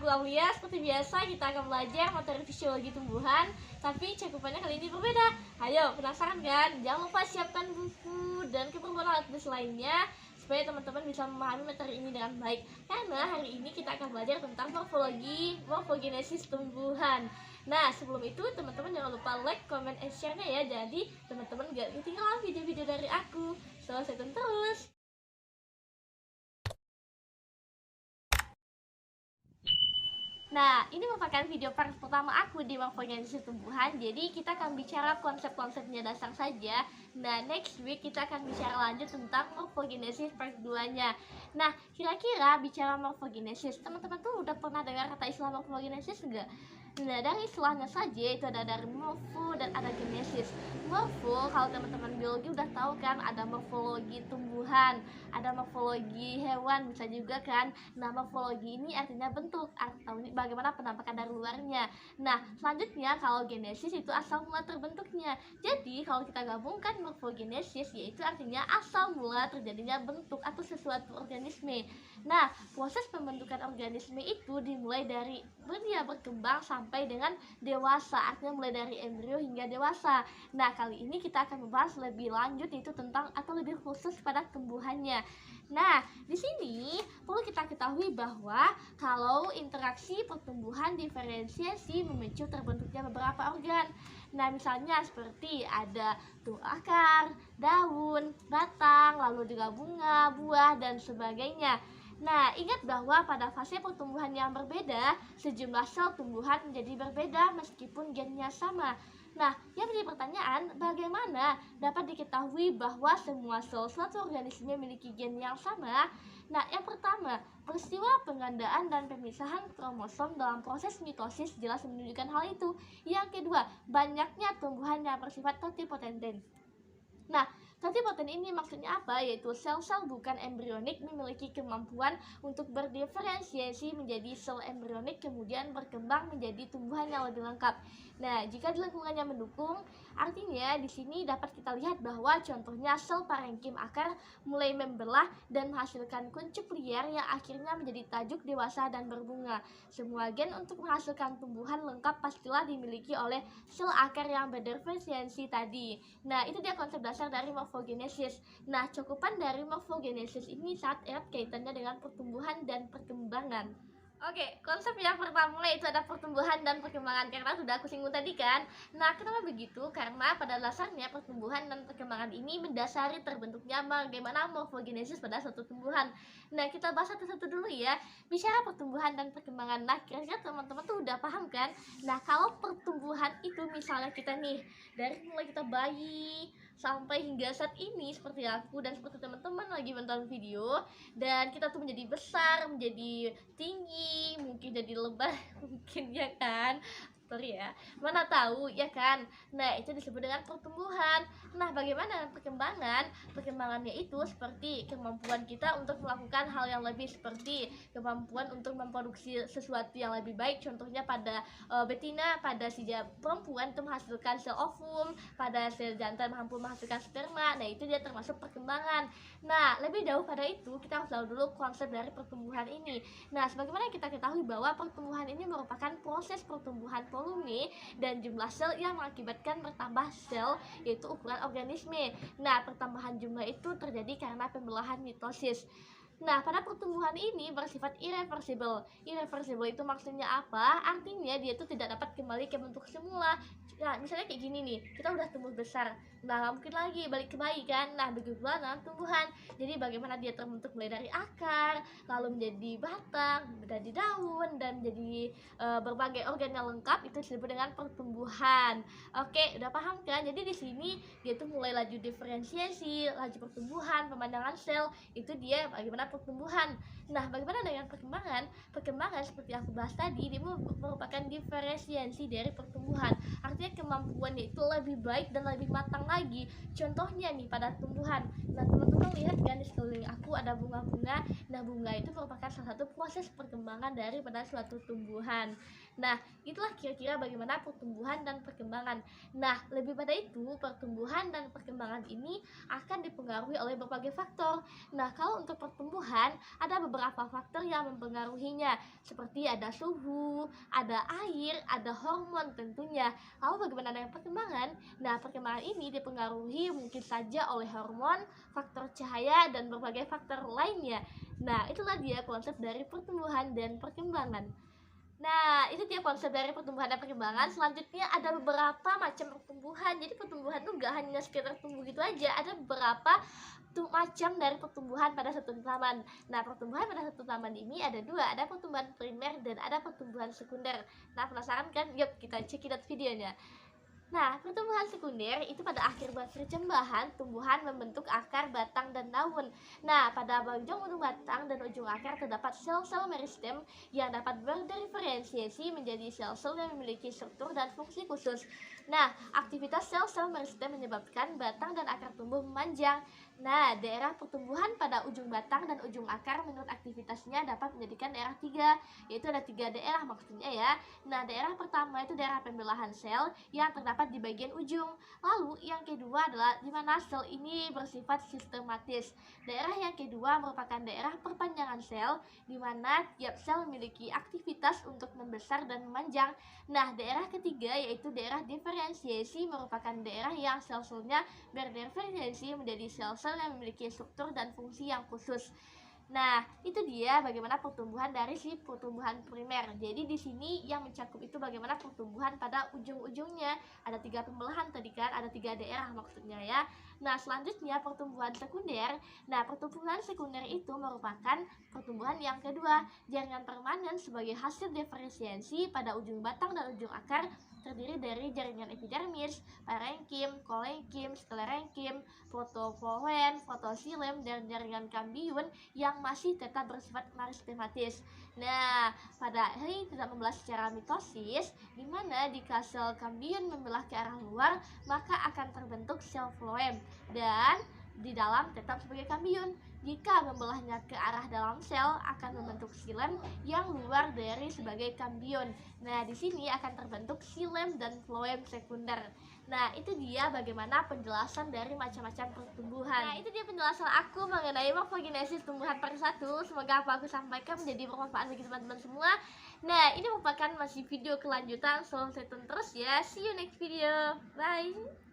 aku Aulia. Seperti biasa kita akan belajar materi fisiologi tumbuhan, tapi cakupannya kali ini berbeda. Ayo, penasaran kan? Jangan lupa siapkan buku dan keperluan alat tulis lainnya supaya teman-teman bisa memahami materi ini dengan baik. Karena hari ini kita akan belajar tentang morfogenesis tumbuhan. Nah, sebelum itu teman-teman jangan lupa like, comment, and share-nya ya. Jadi teman-teman gak ketinggalan video-video dari aku. So, stay tune terus. Nah, ini merupakan video pertama aku di morfogenesis tumbuhan. Jadi kita akan bicara konsep-konsepnya dasar saja. Nah, next week kita akan bicara lanjut tentang morfogenesis part 2-nya. Nah, kira-kira bicara morfogenesis, teman-teman tuh udah pernah dengar kata istilah morfogenesis enggak? Nah, dari istilahnya saja itu ada dari morfo dan ada genesis. Morfo, kalau teman-teman biologi udah tahu kan, ada morfologi tumbuhan, ada morfologi hewan, bisa juga kan. Nah, morfologi ini artinya bentuk atau ini bagaimana penampakan dari luarnya. Nah, selanjutnya kalau genesis itu asal mula terbentuknya. Jadi, kalau kita gabungkan morfogenesis, yaitu artinya asal mula terjadinya bentuk atau sesuatu organisme. Nah, proses pembentukan organisme itu dimulai dari dia berkembang sampai dengan dewasa, artinya mulai dari embrio hingga dewasa. Nah, kali ini kita akan membahas lebih lanjut itu tentang atau lebih khusus pada tumbuhannya. Nah, di sini perlu kita ketahui bahwa kalau interaksi pertumbuhan diferensiasi memicu terbentuknya beberapa organ. Nah, misalnya seperti ada tuh akar, daun, batang, lalu juga bunga, buah, dan sebagainya. Nah, ingat bahwa pada fase pertumbuhan yang berbeda, sejumlah sel tumbuhan menjadi berbeda meskipun gennya sama. Nah, yang menjadi pertanyaan, bagaimana dapat diketahui bahwa semua sel suatu organisme memiliki gen yang sama? Nah, yang pertama, peristiwa penggandaan dan pemisahan kromosom dalam proses mitosis jelas menunjukkan hal itu. Yang kedua, banyaknya tumbuhan yang bersifat totipotent. Nah, totipotent ini maksudnya apa? Yaitu sel-sel bukan embrionik memiliki kemampuan untuk berdiferensiasi menjadi sel embrionik kemudian berkembang menjadi tumbuhan yang lebih lengkap. Nah, jika di lingkungannya mendukung, artinya di sini dapat kita lihat bahwa contohnya sel parenkim akar mulai membelah dan menghasilkan kuncup liar yang akhirnya menjadi tajuk dewasa dan berbunga. Semua gen untuk menghasilkan tumbuhan lengkap pastilah dimiliki oleh sel akar yang berdiferensiasi tadi. Nah, itu dia konsep dasar dari morfogenesis. Nah, cakupan dari morfogenesis ini sangat erat kaitannya dengan pertumbuhan dan perkembangan. Oke, konsep yang pertama itu ada pertumbuhan dan perkembangan karena sudah aku singgung tadi kan. Nah, kenapa begitu? Karena pada dasarnya pertumbuhan dan perkembangan ini mendasari terbentuknya bagaimana morfogenesis pada suatu tumbuhan. Nah, kita bahas satu-satu dulu ya. Bicara pertumbuhan dan perkembangan. Nah, kira-kira teman-teman tuh udah paham kan? Nah, kalau pertumbuhan itu misalnya kita nih, dari mulai kita bayi sampai hingga saat ini seperti aku dan seperti teman-teman lagi menonton video, dan kita tuh menjadi besar, menjadi tinggi, mungkin jadi lebar mungkin ya kan, sorry ya, mana tahu ya kan. Nah, itu disebut dengan pertumbuhan. Nah, bagaimana perkembangan? Perkembangannya itu seperti kemampuan kita untuk melakukan hal yang lebih, seperti kemampuan untuk memproduksi sesuatu yang lebih baik. Contohnya pada betina, pada si perempuan itu menghasilkan sel ovum, pada sel jantan mampu menghasilkan sperma. Nah, itu dia termasuk perkembangan. Nah, lebih jauh pada itu kita harus tahu dulu konsep dari pertumbuhan ini. Nah, sebagaimana kita ketahui bahwa pertumbuhan ini merupakan proses pertumbuhan volume dan jumlah sel yang mengakibatkan bertambah sel, yaitu ukuran organisme. Nah, pertambahan jumlah itu terjadi karena pembelahan mitosis. Nah, pada pertumbuhan ini bersifat irreversible. Irreversible itu maksudnya apa? Artinya dia itu tidak dapat kembali ke bentuk semula. Nah, misalnya kayak gini nih, kita udah tumbuh besar. Nah, nggak mungkin lagi balik ke bayi kan? Nah, begitu pula dengan tumbuhan. Jadi bagaimana dia terbentuk mulai dari akar, lalu menjadi batang, menjadi daun, dan menjadi berbagai organ yang lengkap, itu disebut dengan pertumbuhan. Oke, udah paham kan? Jadi di sini dia tuh mulai laju diferensiasi, laju pertumbuhan, pemandangan sel, itu dia bagaimana pertumbuhan. Nah, bagaimana dengan perkembangan? Perkembangan seperti aku bahas tadi, dia merupakan diferensiasi dari pertumbuhan. Artinya kemampuannya itu lebih baik dan lebih matang lagi. Contohnya nih pada tumbuhan. Nah, teman-teman lihat kan di sekeliling aku ada bunga-bunga. Nah, bunga itu merupakan salah satu proses perkembangan daripada suatu tumbuhan. Nah, itulah kira-kira bagaimana pertumbuhan dan perkembangan. Nah, lebih pada itu, pertumbuhan dan perkembangan ini akan dipengaruhi oleh berbagai faktor. Nah, kalau untuk pertumbuhan, ada beberapa beberapa faktor yang mempengaruhinya, seperti ada suhu, ada air, ada hormon tentunya. Lalu bagaimana dengan perkembangan? Nah, perkembangan ini dipengaruhi mungkin saja oleh hormon, faktor cahaya, dan berbagai faktor lainnya. Nah, itulah dia konsep dari pertumbuhan dan perkembangan. Nah, itu dia konsep dari pertumbuhan dan perkembangan. Selanjutnya ada beberapa macam pertumbuhan. Jadi pertumbuhan itu gak hanya sekedar tumbuh gitu aja. Ada beberapa macam dari pertumbuhan pada satu tanaman. Nah, pertumbuhan pada satu tanaman ini ada dua. Ada pertumbuhan primer dan ada pertumbuhan sekunder. Nah, penasaran kan? Yuk kita cekidot videonya. Nah, pertumbuhan sekunder itu pada akhir percambahan, tumbuhan membentuk akar, batang, dan daun. Nah, pada ujung batang dan ujung akar terdapat sel-sel meristem yang dapat berdiferensiasi menjadi sel-sel yang memiliki struktur dan fungsi khusus. Nah, aktivitas sel-sel meristem menyebabkan batang dan akar tumbuh memanjang. Nah, daerah pertumbuhan pada ujung batang dan ujung akar menurut aktivitasnya dapat menjadikan daerah tiga, yaitu ada tiga daerah maksudnya ya. Nah, daerah pertama itu daerah pembelahan sel yang terdapat di bagian ujung. Lalu yang kedua adalah di mana sel ini bersifat sistematis. Daerah yang kedua merupakan daerah perpanjangan sel, di mana tiap sel memiliki aktivitas untuk membesar dan memanjang. Nah, daerah ketiga yaitu daerah diferensiasi, merupakan daerah yang sel-selnya berdiferensiasi menjadi sel-sel yang memiliki struktur dan fungsi yang khusus. Nah, itu dia bagaimana pertumbuhan dari si pertumbuhan primer. Jadi di sini yang mencakup itu bagaimana pertumbuhan pada ujung-ujungnya. Ada tiga pembelahan tadi kan, ada tiga daerah maksudnya ya. Nah, selanjutnya pertumbuhan sekunder. Nah, pertumbuhan sekunder itu merupakan pertumbuhan yang kedua, jaringan permanen sebagai hasil diferensiasi pada ujung batang dan ujung akar, terdiri dari jaringan epidermis, parenkim, kolenkim, sklerenkim, protofloem, fotosilem, dan jaringan kambium yang masih tetap bersifat meristematis. Nah, pada ini tidak membelah secara mitosis, di mana jika sel kambium membelah ke arah luar, maka akan terbentuk sel floem dan di dalam tetap sebagai kambium. Jika membelahnya ke arah dalam sel, akan membentuk xilem yang luar dari sebagai kambium. Nah, di sini akan terbentuk xilem dan floem sekunder. Nah, itu dia bagaimana penjelasan dari macam-macam pertumbuhan. Nah, itu dia penjelasan aku mengenai morfogenesis tumbuhan per satu. Semoga apa aku sampaikan menjadi bermanfaat bagi teman-teman semua. Nah, ini merupakan masih video kelanjutan, so stay tune terus ya. See you next video. Bye.